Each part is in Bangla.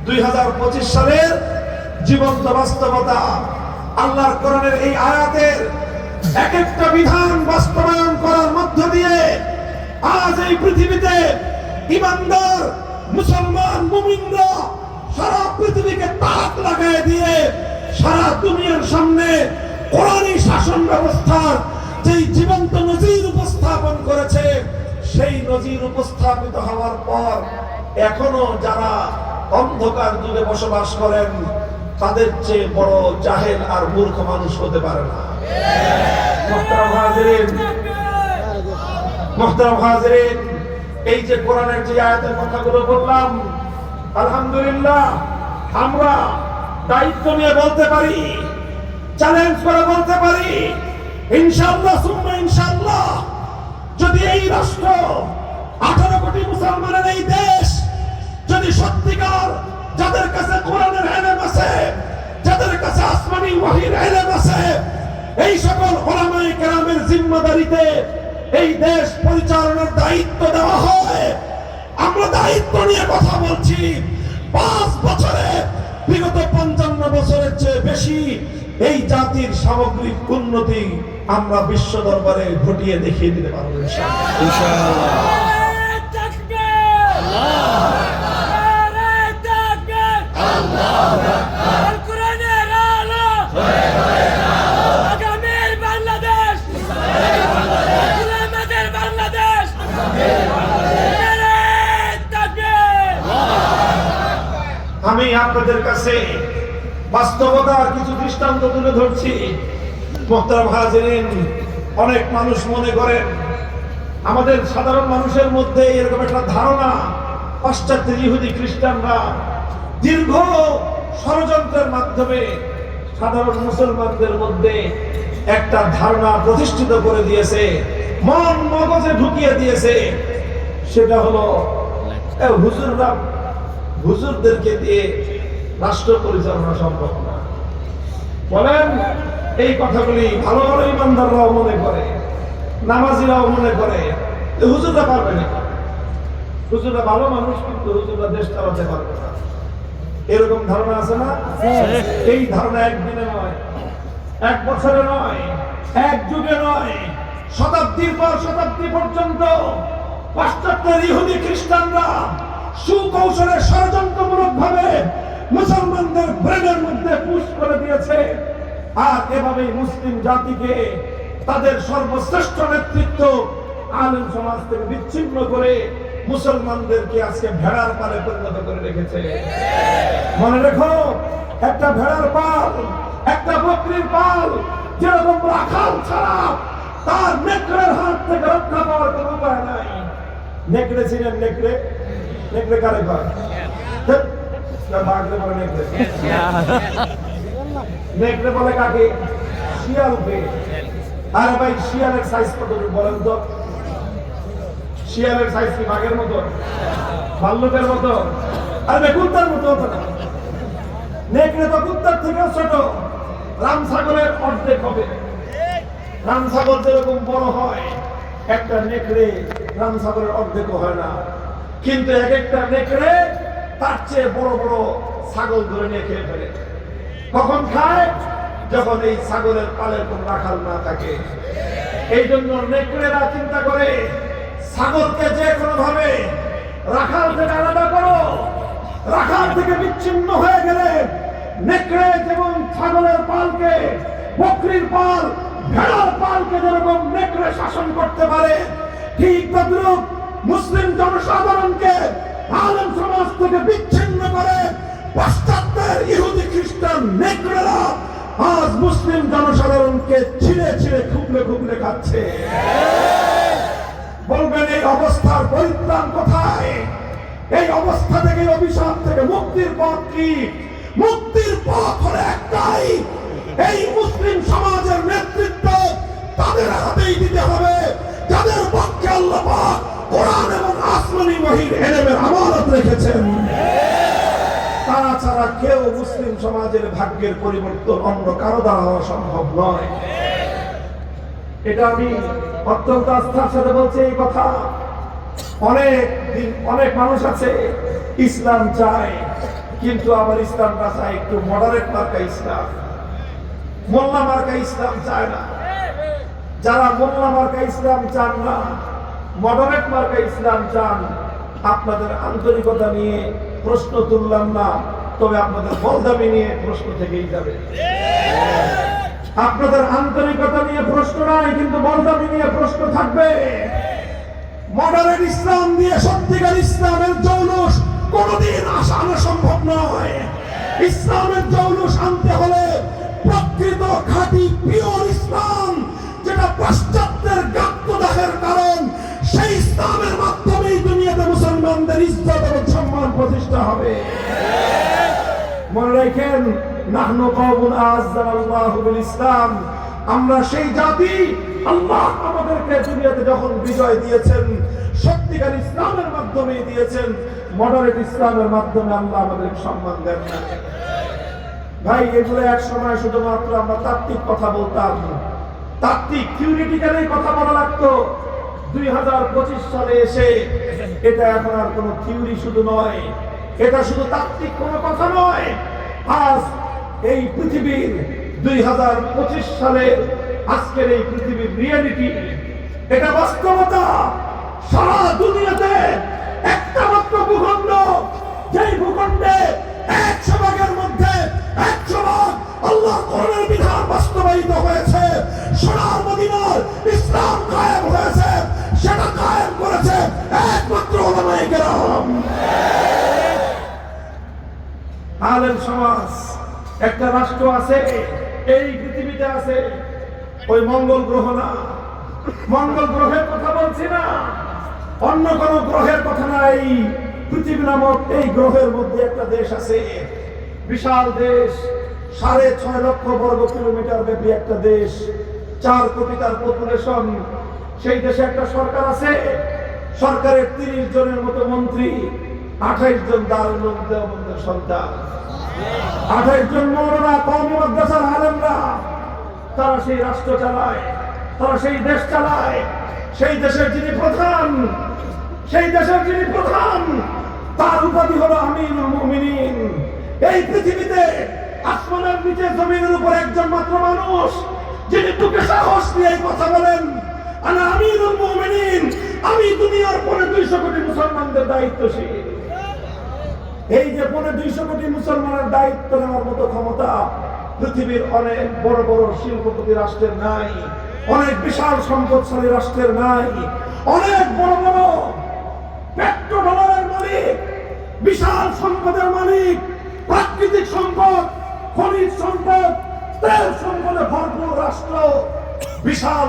2025 সালের জীবন্ত বাস্তবতা। আল্লাহর কোরআনের এই আয়াতের এক একটা বিধান বাস্তবায়ন করার মধ্য দিয়ে আজ এই পৃথিবীতে ইমানদার মুসলমান মুমিনরা সারা পৃথিবীকে তাক লাগায় দিয়ে সারা দুনিয়ার সামনে কোরআনী শাসন ব্যবস্থার যেই জীবন্ত নজির উপস্থাপন করেছে, সেই নজির উপস্থাপিত হওয়ার পর এখনো যারা অন্ধকার যুগে বসবাস করেন তাদের চেয়ে বড় জাহেল আর মূর্খ মানুষ হতে পারে না। মুহতারাম হাজিরিন, এই যে কোরআনের যে আয়াতের কথাগুলো বললাম, আলহামদুলিল্লাহ আমরা দায়িত্ব নিয়ে বলতে পারি, চ্যালেঞ্জ করে বলতে পারি, ইনশাআল্লাহ সুম্মা ইনশাআল্লাহ যদি এই রাষ্ট্র 18 কোটি মুসলমানের এই দেশ যদি সত্যিকার যাদের কাছে কোরআনের ইলম আছে, যাদের কাছে আসমানি ওহীর ইলম আছে, এই সকল উলামায়ে কেরামের জিম্মাদারিতে এই দেশ পরিচালনার দায়িত্ব দেওয়া হয়, আমরা দায়িত্ব নিয়ে কথা বলছি। 5 বছরে বিগত 55 বছরের চেয়ে বেশি এই জাতির সামগ্রিক উন্নতি আমরা বিশ্ব দরবারে ঘটিয়ে দেখিয়ে দিতে পারবো ইনশাআল্লাহ। আমি আপনাদের কাছে বাস্তবতার কিছু দৃষ্টান্ত তুলে ধরছি। মুহতারাম হাজিরিন, অনেক মানুষ মনে করেন, আমাদের সাধারণ মানুষের মধ্যে এরকম একটা ধারণা, পাশ্চাত্য ইহুদি খ্রিস্টানরা দীর্ঘ ষড়যন্ত্রের মাধ্যমে সাধারণ মুসলমানদের মধ্যে একটা ধারণা প্রতিষ্ঠিত করে দিয়েছে, মন মগজে ঢুকিয়ে দিয়েছে। সেটা হলো হুজুররা, হুজুরদেরকে দিয়ে রাষ্ট্র পরিচালনা সম্ভব না। বলেন, এই কথাগুলি ভালো ভালো ইমানদাররাও মনে করে, নামাজিরাও মনে করে, হুজুররা পারবে না। হুজুররা ভালো মানুষ, কিন্তু হুজুররা দেশ চালাতে পারবে না, এরকম ধারণা আছে না? এই ধারণা একদিনে নয়, এক বছরে নয়, এক যুগে নয়, শতাব্দীর পর শতাব্দী পর্যন্ত পাশ্চাত্যের ইহুদি খ্রিস্টানরা সুকৌশলে ষড়যন্ত্রমূলক ভাবে মুসলমানদের ব্রেনের মধ্যে পুশ করে দিয়েছে। আর এভাবেই মুসলিম জাতিকে তাদের সর্বশ্রেষ্ঠ নেতৃত্ব আলেম সমাজ থেকে বিচ্ছিন্ন করে মুসলমানদেরকে আজকে ভেড়ার পালে পরিণত করে রেখেছে। মনে রেখো, একটা ভেড়ার পাল, একটা বকরির পাল যেরকম রাখাল ছাড়া তার নেকড়ের হাত থেকে রক্ষা পাওয়ার কোনো উপায় নাই। নেকড়ে ছিলেন, নেকড়ে নেকড়ে কারে কয়? নেকড়ে বলে কাকে? শিয়ালকে। আরে ভাই, শিয়ালের সাইজ কত বলেন তো? শিয়ালের সাইজ কি বাঘের মতো, ভাল্লুকের মতো? আরে কুত্তার মতো হতো না। নেকড়ে তো কুত্তার থেকেও ছোট, রাম ছাগলের অর্ধেক হবে। রাম ছাগল যেরকম বড় হয়, একটা নেকড়ে রাম ছাগলের অর্ধেকও হয় না। কিন্তু এক একটা নেকড়ে তার চেয়ে বড় বড় ছাগল ধরে নিয়ে খেয়ে ফেলে। কখন খায়? যখন এই ছাগলের পালের কোন রাখাল না থাকে। এই জন্য নেকড়েরা চিন্তা করে, ছাগলকে যে কোনো ভাবে রাখাল থেকে আলাদা করো। রাখাল থেকে বিচ্ছিন্ন হয়ে গেলে নেকড়ে যেমন ছাগলের পালকে, বকরির পাল, ভেড়ার পালকে যেরকম নেকড়ে শাসন করতে পারে, ঠিক তদ্রূপ মুসলিম জনসাধারণকে আলেম সমাজ থেকে বিচ্ছিন্ন করে পাশ্চাত্যের ইহুদি খ্রিস্টান নেকড়েরা আজ মুসলিম জনসাধারণকে ছিঁড়ে ছিঁড়ে খুবলে খুবলে খাচ্ছে। বলবেন, এই অবস্থার পরিত্রাণ কোথায়? এই অবস্থা থেকে, অভিশাপ থেকে মুক্তির পথ কি? মুক্তির পথ হলো একটাই, এই মুসলিম সমাজের নেতৃত্ব তাদের হাতেই দিতে হবে যাদের পক্ষে আল্লাহ পাক কোরআন এবং আসমানি ওহীর ইলমের আমানত রেখেছেন। তারা ছাড়া কেউ মুসলিম সমাজের ভাগ্যের পরিবর্তন অন্য কারো দ্বারা হওয়া সম্ভব নয়। এটা আমি অত্যন্ত আস্থার সাথে বলছি এই কথা। অনেক মানুষ আছে ইসলাম চায়, কিন্তু আমার ইসলামটা চায় একটু মডারেট মার্কা ইসলাম, মোল্লা মার্কা ইসলাম চায় না। যারা মোল্লা মার্কা ইসলাম চান না, মডারেট মার্কা ইসলাম চান, আপনাদের আন্তরিকতা নিয়ে প্রশ্ন তুললাম না, তবে আপনাদের বলদামি নিয়ে প্রশ্ন থেকেই যাবে। আপনাদের আন্তরিকতা নিয়ে প্রশ্ন নাই, কিন্তু বলদামি নিয়ে প্রশ্ন থাকবে। মডারেট ইসলাম দিয়ে সত্যিকার ইসলামের জৌলুস কোনদিন আনা সম্ভব নয়। ইসলামের জৌলুস আনতে হলে প্রকৃত খাঁটি পিওর ইসলাম, যেটা পাশ্চাত্যের গাত্রদাহের কারণ, সেই ইসলামের মাধ্যমেই দুনিয়াতে মুসলমানদের ইজ্জত এবং সম্মান প্রতিষ্ঠা হবে। মনে রাখেন, নাহনু কওমুন আ'আজ্জানাল্লাহু বিল ইসলাম, আমরা সেই জাতি, আল্লাহ আমাদেরকে দুনিয়াতে যখন বিজয় দিয়েছেন সত্যিকার ইসলামের মাধ্যমে দিয়েছেন, মডারেট ইসলামের মাধ্যমে আল্লাহ আমাদেরকে সম্মান দেন না। ভাই, এগুলো এক সময় শুধুমাত্র আমরা তাত্ত্বিক কথা বলতাম, তাত্ত্বিক থিওরিটিক্যালি কথা বলা লাগতো। 2025 সালে এসে এটা এখন আর কোনো থিওরি শুধু নয়, এটা শুধু তাত্ত্বিক কোনো কথা নয়। আজ এই পৃথিবীর 2025 সালে আজকের এই পৃথিবীর রিয়েলিটি, এটা বাস্তবতা। সারা দুনিয়াতে একটা মাত্র ভূখণ্ড, যেই ভূখণ্ডে 100 ভাগের মধ্যে 100 ভাগ আল্লাহ কোরআনের বিধান বাস্তবায়িত হয়েছে, সোনার মদিনার ইসলাম কায়েম হয়েছে, সেটা কায়েম করেছে একমাত্র উলামায়ে কেরাম। আলেম সমাজ। একটা রাষ্ট্র আছে এই পৃথিবীতে, আছে ওই মঙ্গল গ্রহ না, মঙ্গল গ্রহের কথা বলছি না, অন্য কোন গ্রহের কথা নাই। পৃথিবী নামক এই গ্রহের মধ্যে একটা দেশ আছে, বিশাল দেশ, 6.5 লক্ষ বর্গ কিলোমিটার ব্যাপী একটা দেশ, 4 কোটি তার পপুলেশন। সেই দেশে একটা সরকার আছে, সরকারের 30 জনের মতো মন্ত্রী, 28 জন দারুল উলুম দেওবন্দের সন্তান, 28 জন মৌলানা কওমি মাদ্রাসার আলেমরা, তারা সেই রাষ্ট্র চালায়, তারা সেই দেশ চালায়। সেই দেশের যিনি প্রধান, সেই দেশের যিনি প্রধান, তার উপাধি হলো আমিরুল মুমিনিন। এই পৃথিবীতে আসমানের নিচে জমিনের উপর একজন মাত্র মানুষ যিনি বুকে সাহস নিয়ে এই কথা বলেন, আনা আমিরুল মুমিনিন, আমি দুনিয়ার 250 কোটি মুসলমানদের দায়িত্বশীল। এই যে 250 কোটি মুসলমানের দায়িত্ব নেওয়ার মতো ক্ষমতা পৃথিবীর অনেক বড় বড় শিল্পপতি রাষ্ট্রের নাই, অনেক বিশাল সম্পদশালী রাষ্ট্রের নাই। অনেক বড় বড় পেট্রো ডলারের মালিক, বিশাল সম্পদের মালিক, প্রাকৃতিক সম্পদ, খনিজ সম্পদ, তেল সম্পদে ভরপুর রাষ্ট্র, বিশাল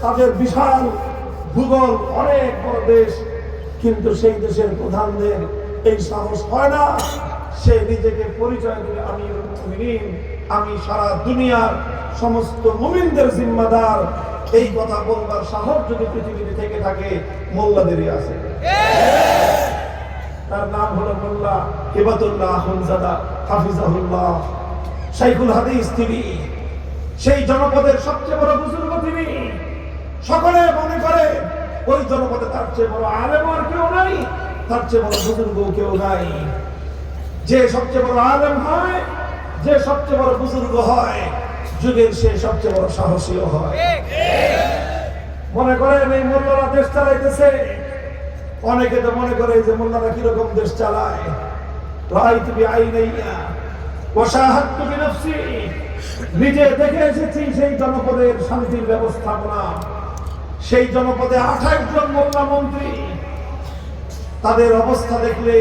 তাদের বিশাল ভূগোল, অনেক বড় দেশ, কিন্তু সেই দেশের প্রধানদের এই সাহস হয় না। সে নিজেকে পরিচয় দিলে আমিরুল মুমিনিন, আমি সারা দুনিয়ার সমস্ত মুমিনদের জিম্মাদার, এই কথা বলবার সাহস যদি পৃথিবীতে থেকে থাকে, মোল্লাদেরই আছে। তার নাম হলো মোল্লা হিবাতুল্লাহ আখুনজাদা হাফিজাহুল্লাহ, শাইখুল হাদিস তিনি। সেই জনপদের সবচেয়ে বড় বুজুর্গ তিনি। সকলে মনে করে ওই জনপদে তার চেয়ে বড় আলেম আর কেউ নাই, তার চেয়ে বড় বুজুর্গ কেউ নাই। যে সবচেয়ে বড় আলেম হয়, যে সবচেয়ে বড় বুজুর্গ হয়, যুগের সে সবচেয়ে বড় সাহসীও হয়। মনে করেন এই মোল্লারা দেশ চালাইতেছে, অনেকে তো মনে করে যে মোল্লারা কিরকম দেশ চালায়। রাআইতু বিআইনাইয়া ওয়া শাহাদতু বিনাফসি, নিজে দেখে এসেছি সেই জনপদের শান্তির ব্যবস্থাপনা। সেই জনপদে 28 জন মোল্লা মন্ত্রী, তাদের অবস্থা দেখলে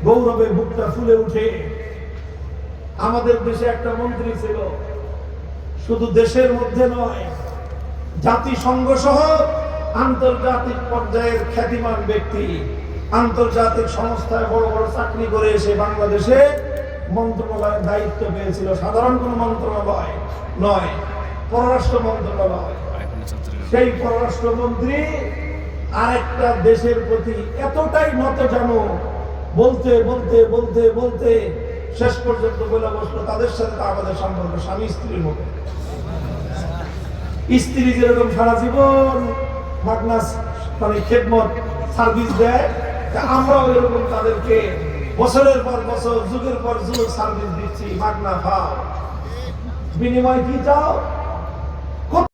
গৌরবে বুকটা ফুলে উঠে। আমাদের দেশে একটা মন্ত্রী ছিল, শুধু দেশের মধ্যে নয়, জাতিসংঘ সহ আন্তর্জাতিক পর্যায়ের খ্যাতিমান ব্যক্তি, আন্তর্জাতিক সংস্থায় বড় বড় চাকরি করে এসে বাংলাদেশে মন্ত্রণালয়ের দায়িত্ব পেয়েছিল। সাধারণ কোন মন্ত্রণালয় নয়, পররাষ্ট্র মন্ত্রণালয়। সেই পররাষ্ট্রমন্ত্রী আরেকটা দেশের প্রতি এতটাই নত জানো, বলতে বলতে বলতে বলতে শেষ পর্যন্ত বলে বসলো, তাদের সাথে আমাদের সম্পর্ক স্বামী স্ত্রীর মতো। স্ত্রী যেরকম সারা জীবন মাগনা মানে খেদমত সার্ভিস দেয়, আমরাও এরকম তাদেরকে বছরের পর বছর যুগের পর যুগ সার্ভিস দিচ্ছি, মাগনা ভাও, বিনিময় কি চাও?